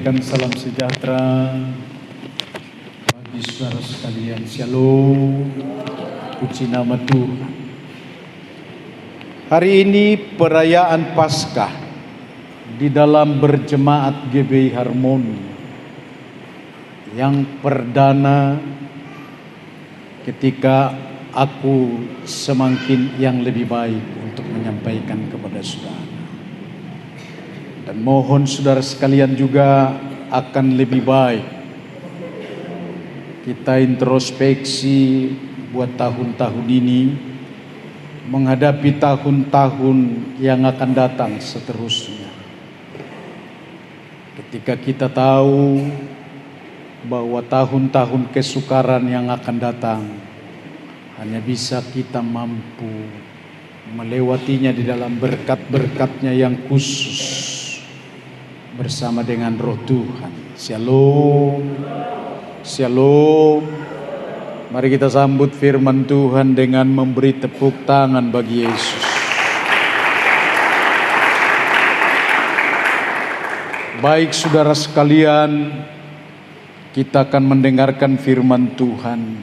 sampaikan salam sejahtera bagi saudara sekalian. Shalom, puji nama Tuhan. Hari ini perayaan Paskah di dalam berjemaat GBI Harmoni yang perdana ketika aku semakin yang lebih baik untuk menyampaikan kepada saudara. Dan mohon saudara sekalian juga akan lebih baik kita introspeksi buat tahun-tahun ini menghadapi tahun-tahun yang akan datang seterusnya. Ketika kita tahu bahwa tahun-tahun kesukaran yang akan datang hanya bisa kita mampu melewatinya di dalam berkat-berkatnya yang khusus bersama dengan Roh Tuhan. Shalom, shalom. Mari kita sambut firman Tuhan dengan memberi tepuk tangan bagi Yesus. Baik saudara sekalian, kita akan mendengarkan firman Tuhan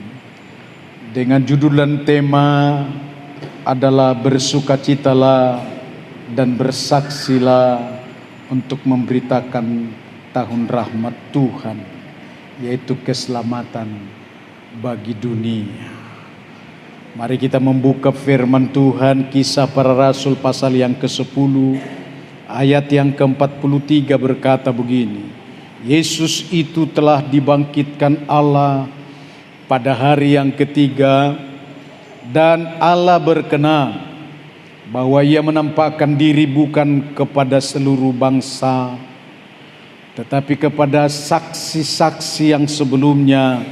dengan judul dan tema adalah bersukacitalah dan bersaksilah untuk memberitakan tahun rahmat Tuhan, yaitu keselamatan bagi dunia. Mari kita membuka firman Tuhan, Kisah Para Rasul pasal yang ke-10 ayat yang ke-43 berkata begini: Yesus itu telah dibangkitkan Allah pada hari yang ketiga, dan Allah berkenan bahwa ia menampakkan diri bukan kepada seluruh bangsa, tetapi kepada saksi-saksi yang sebelumnya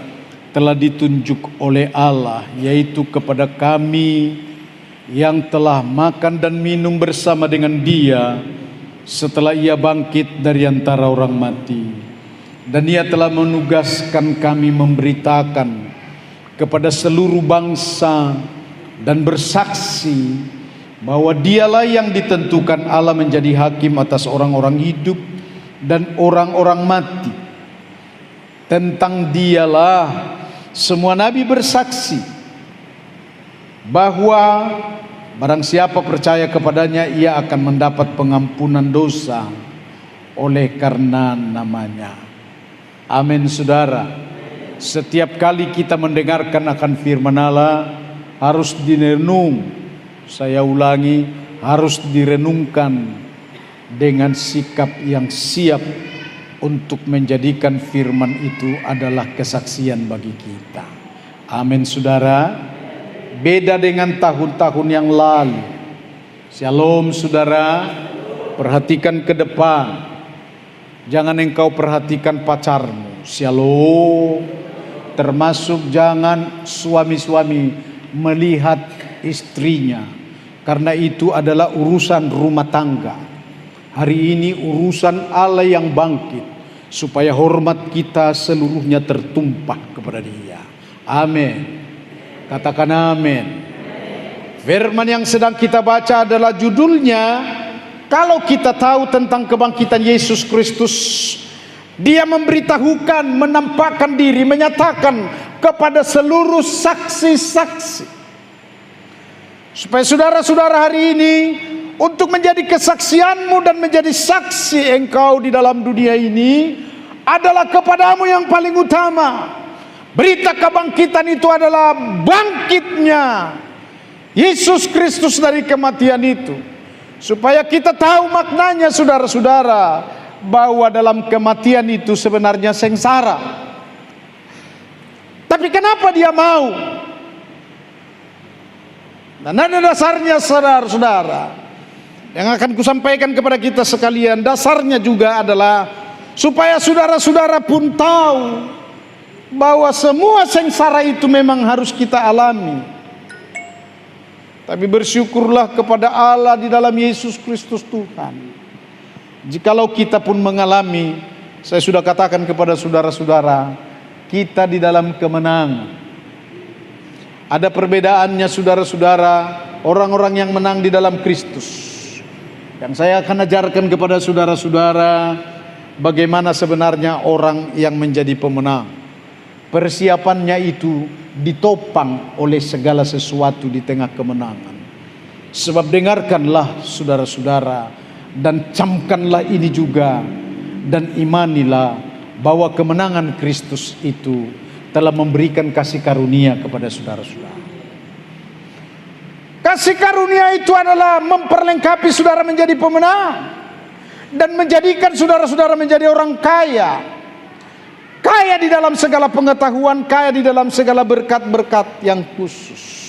telah ditunjuk oleh Allah, yaitu kepada kami yang telah makan dan minum bersama dengan Dia setelah ia bangkit dari antara orang mati. Dan ia telah menugaskan kami memberitakan kepada seluruh bangsa dan bersaksi bahwa Dialah yang ditentukan Allah menjadi hakim atas orang-orang hidup dan orang-orang mati. Tentang Dialah semua nabi bersaksi bahwa barang siapa percaya kepadanya ia akan mendapat pengampunan dosa oleh karena namanya. Amin saudara. Setiap kali kita mendengarkan akan firman Allah harus direnung. Saya ulangi, harus direnungkan dengan sikap yang siap untuk menjadikan firman itu adalah kesaksian bagi kita. Amin saudara. Beda dengan tahun-tahun yang lalu. Shalom saudara. Perhatikan ke depan. Jangan engkau perhatikan pacarmu. Shalom. Termasuk jangan suami-suami melihat istrinya, karena itu adalah urusan rumah tangga. Hari ini urusan Allah yang bangkit, supaya hormat kita seluruhnya tertumpah kepada Dia. Amin. Katakan amin. Firman yang sedang kita baca adalah judulnya, kalau kita tahu tentang kebangkitan Yesus Kristus, Dia memberitahukan, menampakkan diri, menyatakan kepada seluruh saksi-saksi, supaya saudara-saudara hari ini untuk menjadi kesaksianmu dan menjadi saksi engkau di dalam dunia ini adalah kepadamu yang paling utama. Berita kebangkitan itu adalah bangkitnya Yesus Kristus dari kematian itu. Supaya kita tahu maknanya saudara-saudara, bahwa dalam kematian itu sebenarnya sengsara. Tapi kenapa Dia mau? Dan ada dasarnya saudara-saudara yang akan kusampaikan kepada kita sekalian. Dasarnya juga adalah supaya saudara-saudara pun tahu bahwa semua sengsara itu memang harus kita alami. Tapi bersyukurlah kepada Allah di dalam Yesus Kristus Tuhan. Jikalau kita pun mengalami, saya sudah katakan kepada saudara-saudara, kita di dalam kemenangan. Ada perbedaannya saudara-saudara, orang-orang yang menang di dalam Kristus. Yang saya akan ajarkan kepada saudara-saudara bagaimana sebenarnya orang yang menjadi pemenang. Persiapannya itu ditopang oleh segala sesuatu di tengah kemenangan. Sebab dengarkanlah saudara-saudara, dan camkanlah ini juga, dan imanilah bahwa kemenangan Kristus itu telah memberikan kasih karunia kepada saudara-saudara. Kasih karunia itu adalah memperlengkapi saudara menjadi pemenang dan menjadikan saudara-saudara menjadi orang kaya. Kaya di dalam segala pengetahuan, kaya di dalam segala berkat-berkat yang khusus.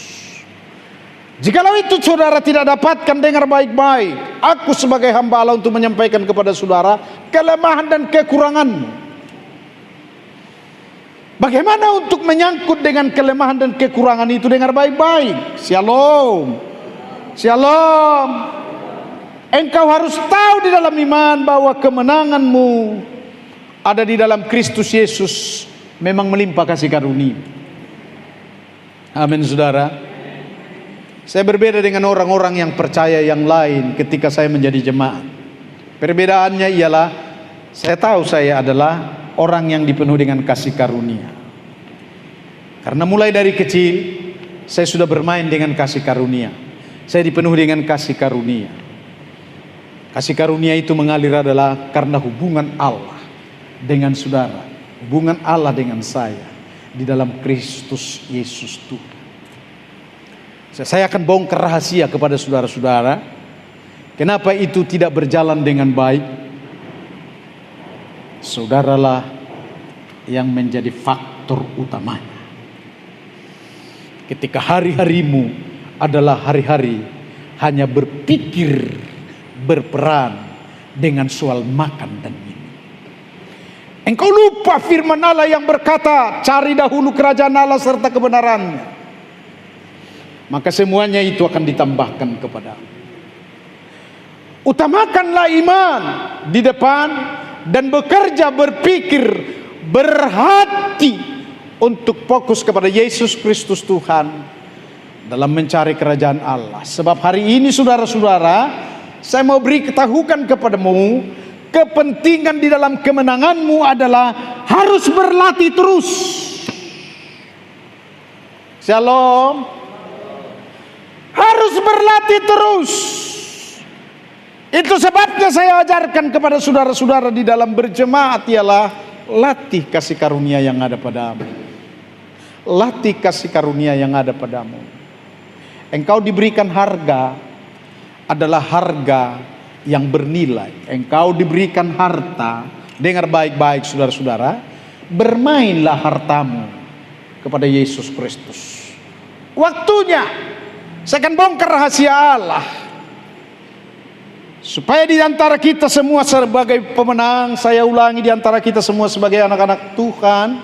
Jikalau itu saudara tidak dapatkan, dengar baik-baik. Aku sebagai hamba Allah untuk menyampaikan kepada saudara kelemahan dan kekuranganmu. Bagaimana untuk menyangkut dengan kelemahan dan kekurangan itu? Dengar baik-baik. Shalom. Shalom. Engkau harus tahu di dalam iman bahwa kemenanganmu ada di dalam Kristus Yesus, memang melimpah kasih karunia. Amin, saudara. Saya berbeda dengan orang-orang yang percaya yang lain ketika saya menjadi jemaat. Perbedaannya ialah saya tahu saya adalah orang yang dipenuhi dengan kasih karunia. Karena mulai dari kecil saya sudah bermain dengan kasih karunia. Saya dipenuhi dengan kasih karunia. Kasih karunia itu mengalir adalah karena hubungan Allah dengan saudara, hubungan Allah dengan saya di dalam Kristus Yesus Tuhan. Saya akan bongkar rahasia kepada saudara-saudara. Kenapa itu tidak berjalan dengan baik? Saudaralah yang menjadi faktor utamanya. Ketika hari-harimu adalah hari-hari hanya berpikir, berperan dengan soal makan dan minum. Engkau lupa firman Allah yang berkata, cari dahulu kerajaan Allah serta kebenarannya, maka semuanya itu akan ditambahkan kepadamu. Utamakanlah iman di depan dan bekerja, berpikir, berhati untuk fokus kepada Yesus Kristus Tuhan dalam mencari kerajaan Allah. Sebab hari ini saudara-saudara, saya mau ketahukan kepadamu, kepentingan di dalam kemenanganmu adalah harus berlatih terus. Shalom. Harus berlatih terus. Itu sebabnya saya ajarkan kepada saudara-saudara di dalam berjemaat ialah latih kasih karunia yang ada padamu. Latih kasih karunia yang ada padamu. Engkau diberikan harga adalah harga yang bernilai. Engkau diberikan harta. Dengar baik-baik saudara-saudara, bermainlah hartamu kepada Yesus Kristus. Waktunya saya akan bongkar rahasia Allah, supaya di antara kita semua sebagai pemenang, saya ulangi, di antara kita semua sebagai anak-anak Tuhan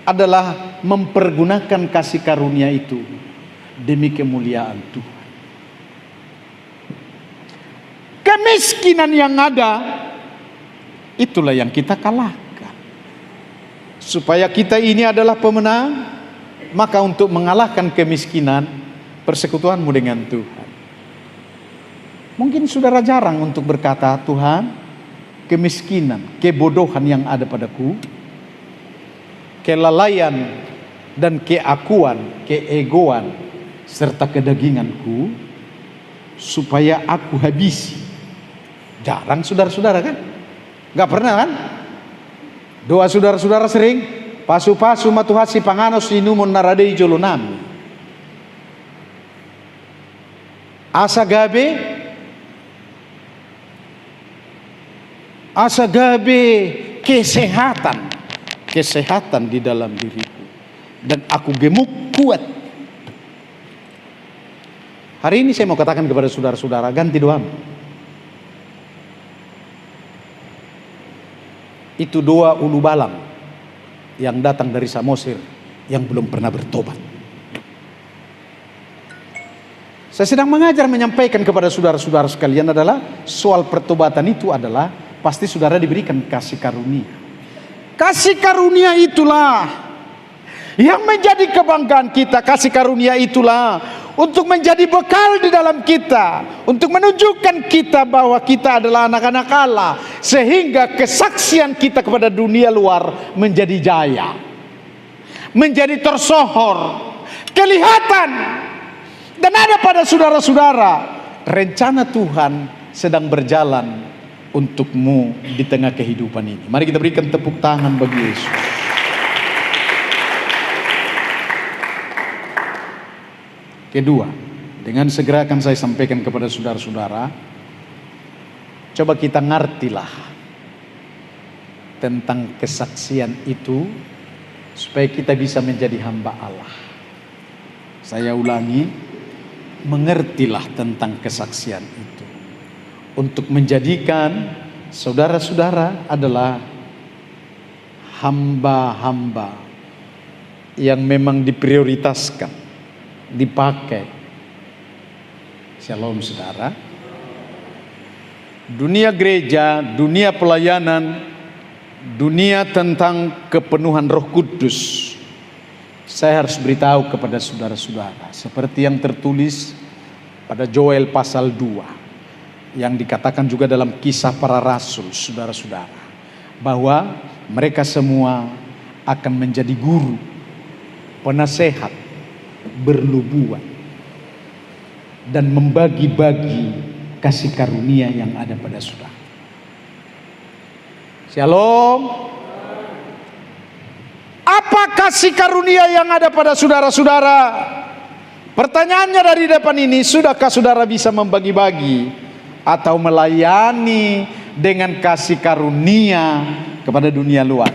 adalah mempergunakan kasih karunia itu demi kemuliaan Tuhan. Kemiskinan yang ada, itulah yang kita kalahkan. Supaya kita ini adalah pemenang, maka untuk mengalahkan kemiskinan, persekutuanmu dengan Tuhan. Mungkin saudara jarang untuk berkata, Tuhan, kemiskinan, kebodohan yang ada padaku, kelalaian dan keakuan, keegoan, serta kedaginganku, supaya aku habisi. Jarang saudara-saudara kan? Gak pernah kan? Doa saudara-saudara sering, pasu-pasu matuhasi panganos inumun naradei jolonami. Asa gabe kesehatan di dalam diriku, dan aku gemuk kuat. Hari ini saya mau katakan kepada saudara-saudara, ganti doamu. Itu doa ulu balang yang datang dari Samosir yang belum pernah bertobat. Saya sedang mengajar, menyampaikan kepada saudara-saudara sekalian adalah soal pertobatan itu adalah pasti saudara diberikan kasih karunia. Kasih karunia itulah yang menjadi kebanggaan kita. Kasih karunia itulah untuk menjadi bekal di dalam kita, untuk menunjukkan kita bahwa kita adalah anak-anak Allah, sehingga kesaksian kita kepada dunia luar menjadi jaya, menjadi tersohor, kelihatan. Dan ada pada saudara-saudara, rencana Tuhan sedang berjalan untukmu di tengah kehidupan ini. Mari kita berikan tepuk tangan bagi Yesus. Kedua, dengan segera akan saya sampaikan kepada saudara-saudara, coba kita ngertilah tentang kesaksian itu supaya kita bisa menjadi hamba Allah. Saya ulangi, mengertilah tentang kesaksian itu untuk menjadikan saudara-saudara adalah hamba-hamba yang memang diprioritaskan, dipakai. Shalom saudara. Dunia gereja, dunia pelayanan, dunia tentang kepenuhan Roh Kudus, saya harus beritahu kepada saudara-saudara seperti yang tertulis pada Joel pasal 2, yang dikatakan juga dalam Kisah Para Rasul, saudara-saudara, bahwa mereka semua akan menjadi guru, penasehat, bernubuat, dan membagi-bagi kasih karunia yang ada pada saudara. Shalom. Apa kasih karunia yang ada pada saudara-saudara? Pertanyaannya dari depan ini, sudahkah saudara bisa membagi-bagi atau melayani dengan kasih karunia kepada dunia luar?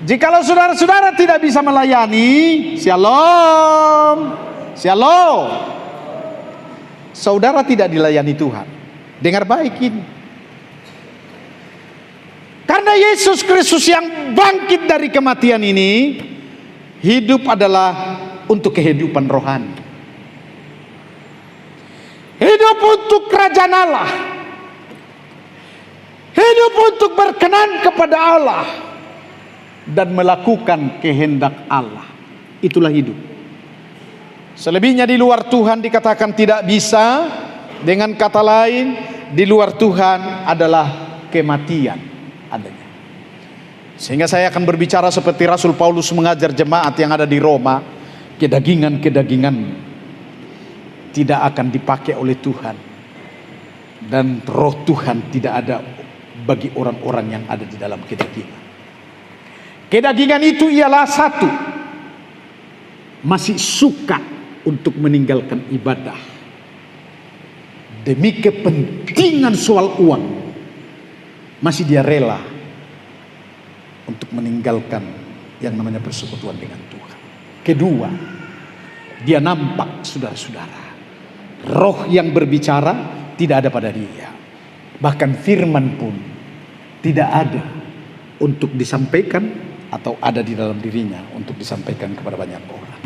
Jikalau saudara-saudara tidak bisa melayani, shalom, shalom, saudara tidak dilayani Tuhan. Dengar baik ini. Karena Yesus Kristus yang bangkit dari kematian ini, hidup adalah untuk kehidupan rohani. Hidup untuk kerajaan Allah. Hidup untuk berkenan kepada Allah dan melakukan kehendak Allah. Itulah hidup. Selebihnya di luar Tuhan dikatakan tidak bisa. Dengan kata lain, di luar Tuhan adalah kematian adanya. Sehingga saya akan berbicara seperti Rasul Paulus mengajar jemaat yang ada di Roma, kedagingan-kedagingan tidak akan dipakai oleh Tuhan, dan roh Tuhan tidak ada bagi orang-orang yang ada di dalam kedagingan. Kedagingan itu ialah satu, masih suka untuk meninggalkan ibadah demi kepentingan soal uang. Masih dia rela untuk meninggalkan yang namanya persekutuan dengan Tuhan. Kedua, dia nampak, saudara-saudara, roh yang berbicara tidak ada pada dia. Bahkan firman pun tidak ada untuk disampaikan atau ada di dalam dirinya untuk disampaikan kepada banyak orang.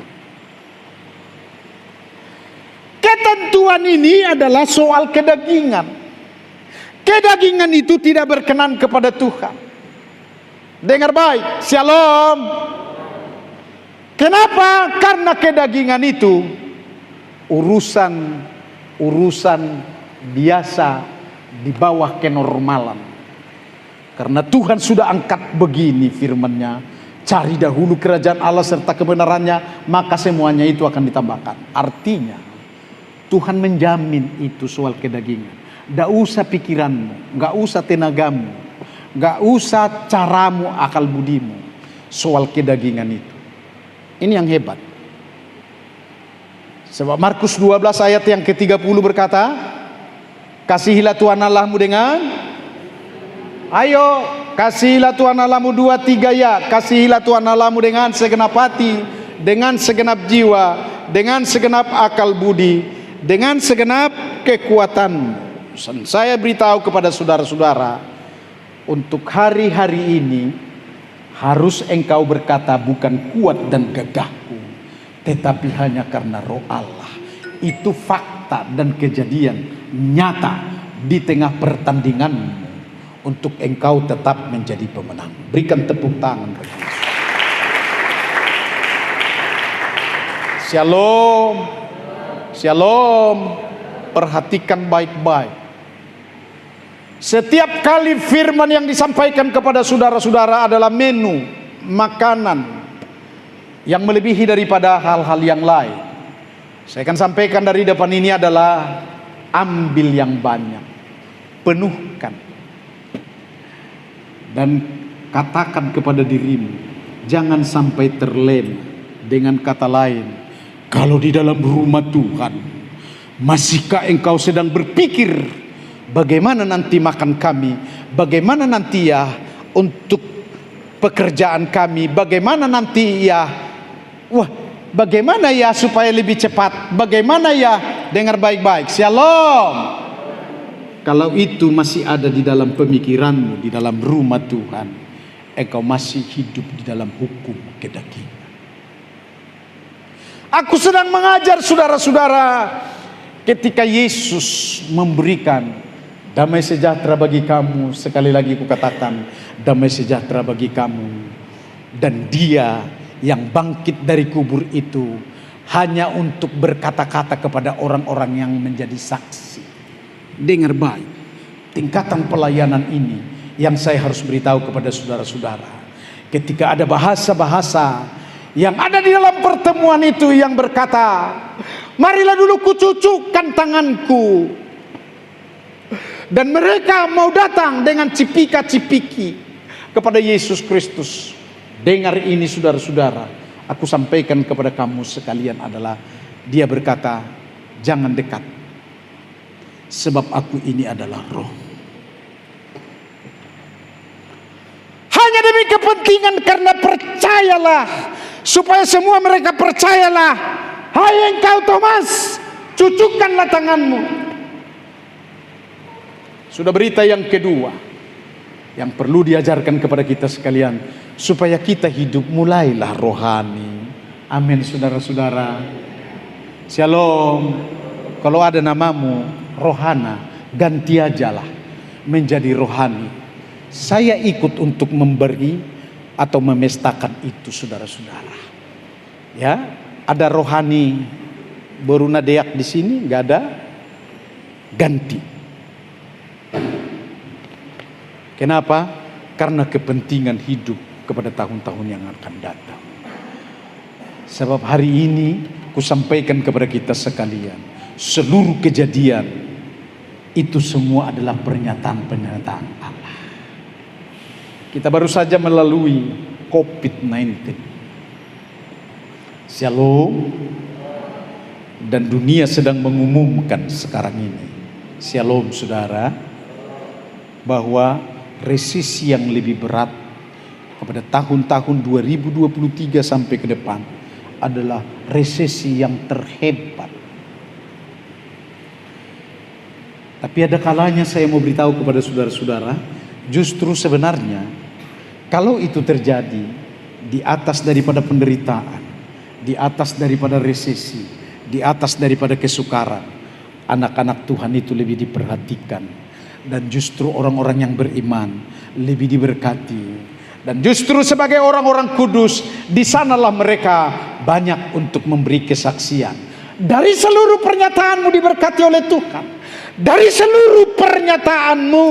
Ketentuan ini adalah soal kedagingan. Kedagingan itu tidak berkenan kepada Tuhan. Dengar baik, shalom. Kenapa? Karena kedagingan itu urusan biasa di bawah kenormalan. Karena Tuhan sudah angkat begini firman-Nya, cari dahulu kerajaan Allah serta kebenarannya, maka semuanya itu akan ditambahkan. Artinya Tuhan menjamin itu soal kedagingan. Gak usah pikiranmu, gak usah tenagamu, gak usah caramu, akal budimu, soal kedagingan itu. Ini yang hebat. Sebab Markus 12 ayat yang ke-30 berkata, kasihilah Tuhan Allahmu dengan, ayo kasihilah Tuhan Allahmu 2-3 ya, kasihilah Tuhan Allahmu dengan segenap hati, dengan segenap jiwa, dengan segenap akal budi, dengan segenap kekuatan. Saya beritahu kepada saudara-saudara, untuk hari-hari ini harus engkau berkata, bukan kuat dan gagahku, tetapi hanya karena roh Allah. Itu fakta dan kejadian nyata di tengah pertandinganmu, untuk engkau tetap menjadi pemenang. Berikan tepuk tangan bagi Yesus. Shalom. Shalom. Perhatikan baik-baik. Setiap kali firman yang disampaikan kepada saudara-saudara adalah menu makanan yang melebihi daripada hal-hal yang lain. Saya akan sampaikan dari depan ini adalah ambil yang banyak, penuhkan, dan katakan kepada dirimu, jangan sampai terlena. Dengan kata lain, kalau di dalam rumah Tuhan, masihkah engkau sedang berpikir bagaimana nanti makan kami, bagaimana nanti ya untuk pekerjaan kami, bagaimana nanti ya, bagaimana ya supaya lebih cepat, bagaimana ya, dengar baik-baik, shalom. Kalau itu masih ada di dalam pemikiranmu, di dalam rumah Tuhan, engkau masih hidup di dalam hukum kedagingan. Aku sedang mengajar saudara-saudara, ketika Yesus memberikan damai sejahtera bagi kamu, sekali lagi kukatakan damai sejahtera bagi kamu, dan Dia yang bangkit dari kubur itu hanya untuk berkata-kata kepada orang-orang yang menjadi saksi. Dengar baik, tingkatan pelayanan ini yang saya harus beritahu kepada saudara-saudara. Ketika ada bahasa-bahasa yang ada di dalam pertemuan itu yang berkata, marilah dulu kucucukkan tanganku. Dan mereka mau datang dengan cipika-cipiki kepada Yesus Kristus. Dengar ini saudara-saudara, aku sampaikan kepada kamu sekalian adalah, Dia berkata, jangan dekat, sebab aku ini adalah roh. Hanya demi kepentingan, karena percayalah, supaya semua mereka percayalah. Hai engkau Thomas, cucukkanlah tanganmu. Sudah berita yang kedua yang perlu diajarkan kepada kita sekalian, supaya kita hidup mulailah rohani. Amin saudara-saudara. Shalom. Kalau ada namamu Rohana, ganti ajalah menjadi rohani. Saya ikut untuk memberi atau memestakan itu saudara-saudara. Ya. Ada rohani Boruna Deak di sini, nggak ada, ganti. Kenapa? Karena kepentingan hidup kepada tahun-tahun yang akan datang. Sebab hari ini kusampaikan kepada kita sekalian, seluruh kejadian itu semua adalah pernyataan-pernyataan Allah. Kita baru saja melalui COVID-19. Shalom. Dan dunia sedang mengumumkan sekarang ini, shalom saudara, bahwa resesi yang lebih berat pada tahun-tahun 2023 sampai ke depan adalah resesi yang terhebat. Tapi ada kalanya saya mau beritahu kepada saudara-saudara, justru sebenarnya kalau itu terjadi di atas daripada penderitaan, di atas daripada resesi, di atas daripada kesukaran, anak-anak Tuhan itu lebih diperhatikan, dan justru orang-orang yang beriman lebih diberkati, dan justru sebagai orang-orang kudus di sanalah mereka banyak untuk memberi kesaksian. Dari seluruh pernyataanmu diberkati oleh Tuhan, dari seluruh pernyataanmu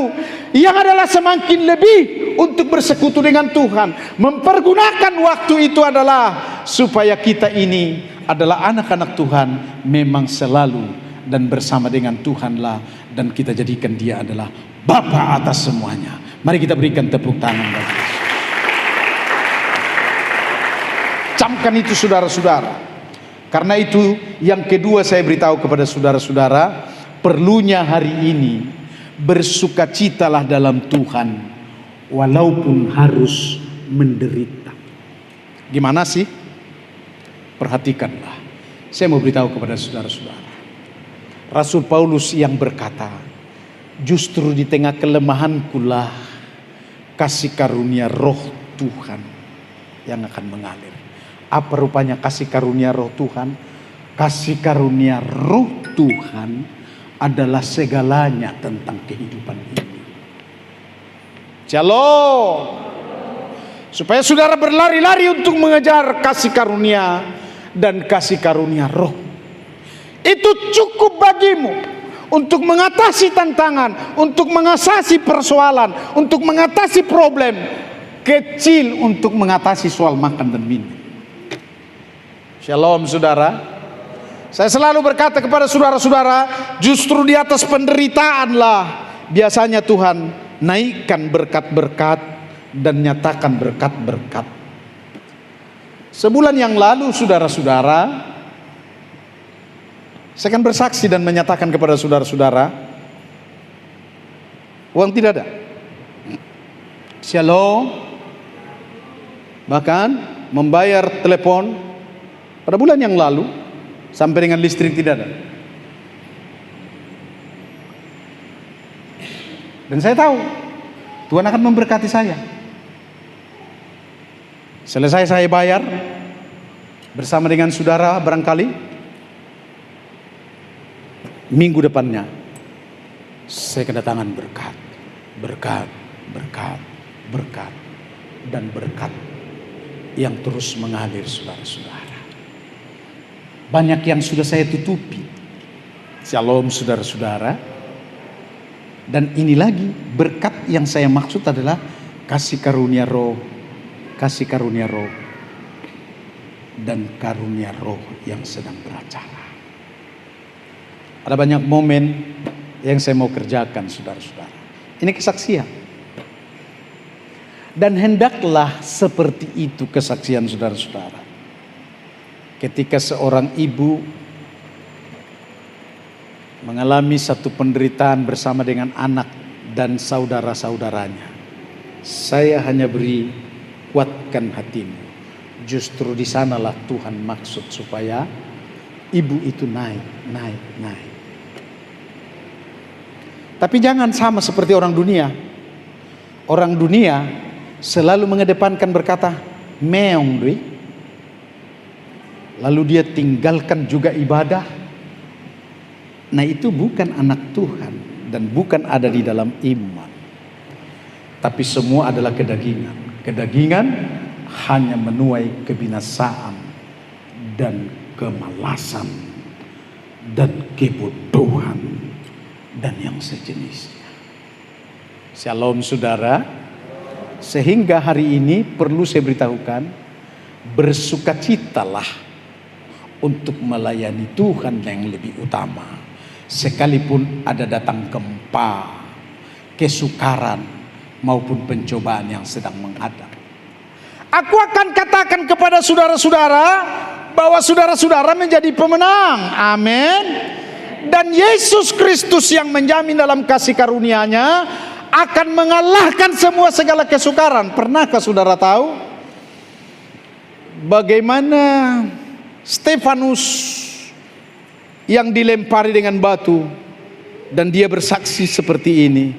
yang adalah semakin lebih untuk bersekutu dengan Tuhan, mempergunakan waktu itu adalah supaya kita ini adalah anak-anak Tuhan, memang selalu dan bersama dengan Tuhanlah, dan kita jadikan Dia adalah Bapa atas semuanya. Mari kita berikan tepuk tangan bagi Yesus. Camkan itu saudara-saudara. Karena itu yang kedua saya beritahu kepada saudara-saudara, perlunya hari ini bersukacitalah dalam Tuhan walaupun harus menderita. Gimana sih? Perhatikanlah. Saya mau beritahu kepada saudara-saudara. Rasul Paulus yang berkata, justru di tengah kelemahankulah kasih karunia roh Tuhan yang akan mengalir. Apa rupanya kasih karunia roh Tuhan? Kasih karunia roh Tuhan adalah segalanya tentang kehidupan ini. Shalom. Supaya saudara berlari-lari untuk mengejar kasih karunia dan kasih karunia roh. itu cukup bagimu untuk mengatasi tantangan, untuk mengatasi persoalan, untuk mengatasi problem kecil, untuk mengatasi soal makan dan minum. Shalom saudara. Saya selalu berkata kepada saudara-saudara, justru di atas penderitaanlah biasanya Tuhan naikkan berkat-berkat dan nyatakan berkat-berkat. Sebulan yang lalu saudara-saudara, saya akan bersaksi dan menyatakan kepada saudara-saudara, uang tidak ada. Shalom. Bahkan membayar telepon pada bulan yang lalu sampai dengan listrik tidak ada. Dan saya tahu Tuhan akan memberkati saya. Selesai saya bayar bersama dengan saudara, barangkali minggu depannya saya kedatangan berkat, berkat, berkat, berkat, dan berkat yang terus mengalir saudara-saudara. Banyak yang sudah saya tutupi. Shalom saudara-saudara. Dan ini lagi berkat yang saya maksud adalah kasih karunia roh, kasih karunia roh, dan karunia roh yang sedang beracara. Ada banyak momen yang saya mau kerjakan saudara-saudara. Ini kesaksian. Dan hendaklah seperti itu kesaksian saudara-saudara. Ketika seorang ibu mengalami satu penderitaan bersama dengan anak dan saudara-saudaranya, saya hanya beri kuatkan hatimu. Justru di sanalah Tuhan maksud supaya ibu itu naik. Tapi jangan sama seperti orang dunia. Orang dunia selalu mengedepankan berkata, meong doi. Lalu dia tinggalkan juga ibadah. Nah itu bukan anak Tuhan dan bukan ada di dalam iman. Tapi semua adalah kedagingan. Kedagingan hanya menuai kebinasaan dan kemalasan dan kebodohan dan yang sejenisnya. Shalom saudara. Sehingga hari ini perlu saya beritahukan, bersukacitalah untuk melayani Tuhan yang lebih utama. Sekalipun ada datang gempa, kesukaran maupun pencobaan yang sedang menghadap. Aku akan katakan kepada saudara-saudara bahwa saudara-saudara menjadi pemenang. Amin. Dan Yesus Kristus yang menjamin dalam kasih karunia-Nya akan mengalahkan semua segala kesukaran. Pernahkah saudara tahu bagaimana Stefanus yang dilempari dengan batu dan dia bersaksi seperti ini,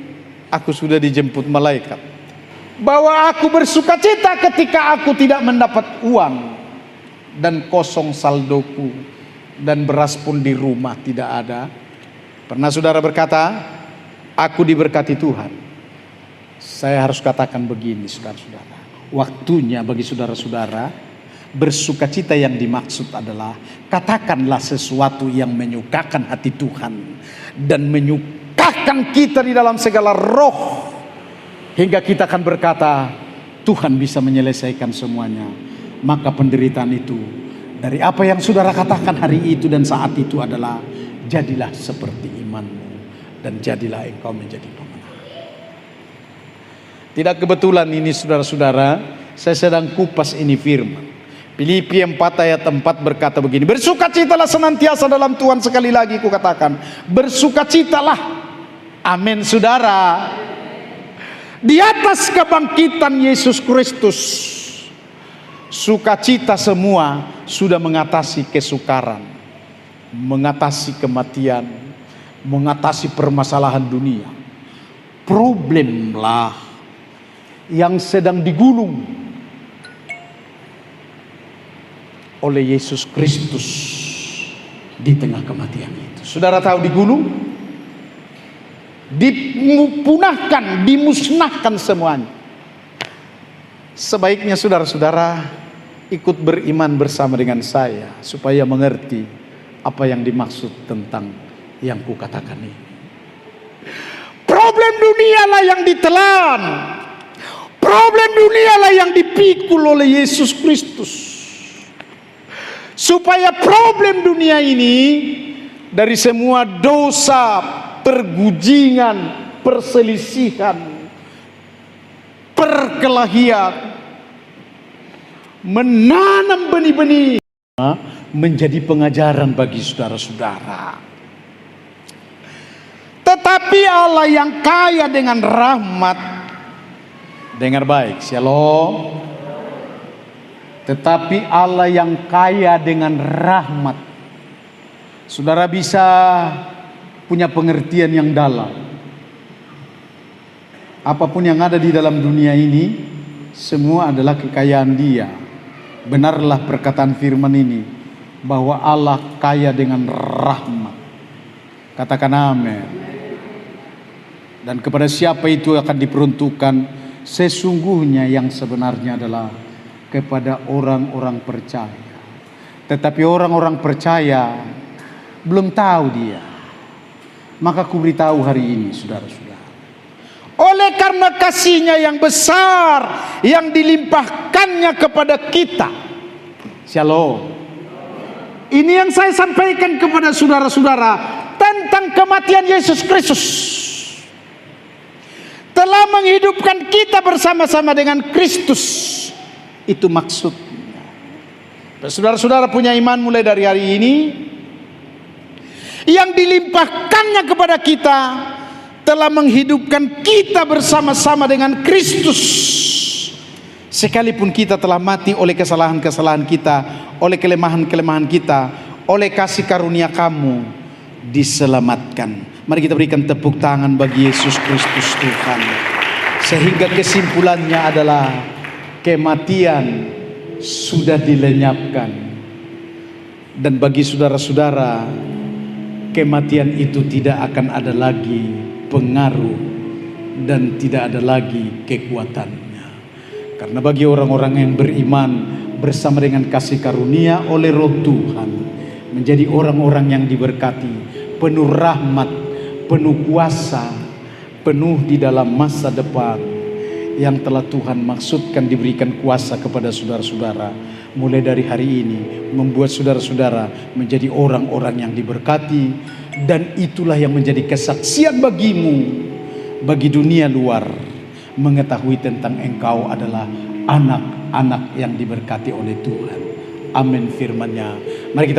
aku sudah dijemput malaikat, bahwa aku bersukacita ketika aku tidak mendapat uang dan kosong saldoku dan beras pun di rumah tidak ada. Pernah saudara berkata, aku diberkati Tuhan? Saya harus katakan begini saudara-saudara, waktunya bagi saudara-saudara bersukacita yang dimaksud adalah katakanlah sesuatu yang menyukakan hati Tuhan dan menyukakan kita di dalam segala roh, hingga kita akan berkata Tuhan bisa menyelesaikan semuanya. Maka penderitaan itu dari apa yang saudara katakan hari itu dan saat itu adalah jadilah seperti imanmu dan jadilah engkau menjadi pemenang. Tidak kebetulan ini saudara-saudara, saya sedang kupas ini firman. Filipi 4 ayat 4 berkata begini, bersukacitalah senantiasa dalam Tuhan. Sekali lagi ku katakan, bersukacitalah. Amin saudara. Di atas kebangkitan Yesus Kristus, sukacita semua sudah mengatasi kesukaran, mengatasi kematian, mengatasi permasalahan dunia. Problemlah yang sedang digulung oleh Yesus Kristus di tengah kematian itu. Saudara tahu digulung, dipunahkan, dimusnahkan semuanya. Sebaiknya saudara-saudara ikut beriman bersama dengan saya supaya mengerti apa yang dimaksud tentang yang kukatakan ini. Problem dunialah yang ditelan. Problem dunialah yang dipikul oleh Yesus Kristus. Supaya problem dunia ini dari semua dosa, pergunjingan, perselisihan, perkelahian, menanam benih-benih menjadi pengajaran bagi saudara-saudara. Tetapi Allah yang kaya dengan rahmat, dengar baik, shalom. Tetapi Allah yang kaya dengan rahmat, saudara bisa punya pengertian yang dalam. Apapun yang ada di dalam dunia ini, semua adalah kekayaan Dia. Benarlah perkataan firman ini, bahwa Allah kaya dengan rahmat. Katakan amin. Dan kepada siapa itu akan diperuntukkan? Sesungguhnya yang sebenarnya adalah kepada orang-orang percaya. Tetapi orang-orang percaya belum tahu Dia. Maka aku beritahu hari ini, saudara-saudara, oleh karena kasih-Nya yang besar yang dilimpahkannya kepada kita. Shalom. Ini yang saya sampaikan kepada saudara-saudara tentang kematian Yesus Kristus. Telah menghidupkan kita bersama-sama dengan Kristus. Itu maksudnya. Saudara-saudara punya iman mulai dari hari ini. Yang dilimpahkannya kepada kita telah menghidupkan kita bersama-sama dengan Kristus. Sekalipun kita telah mati oleh kesalahan-kesalahan kita, oleh kelemahan-kelemahan kita, oleh kasih karunia kamu diselamatkan. Mari kita berikan tepuk tangan bagi Yesus Kristus Tuhan. Sehingga kesimpulannya adalah kematian sudah dilenyapkan. Dan bagi saudara-saudara, kematian itu tidak akan ada lagi pengaruh dan tidak ada lagi kekuatannya. Karena bagi orang-orang yang beriman bersama dengan kasih karunia oleh Roh Tuhan, menjadi orang-orang yang diberkati, penuh rahmat, penuh kuasa, penuh di dalam masa depan yang telah Tuhan maksudkan diberikan kuasa kepada saudara-saudara. Mulai dari hari ini membuat saudara-saudara menjadi orang-orang yang diberkati, dan itulah yang menjadi kesaksian bagimu bagi dunia luar, mengetahui tentang engkau adalah anak-anak yang diberkati oleh Tuhan. Amin firman-Nya. Mari kita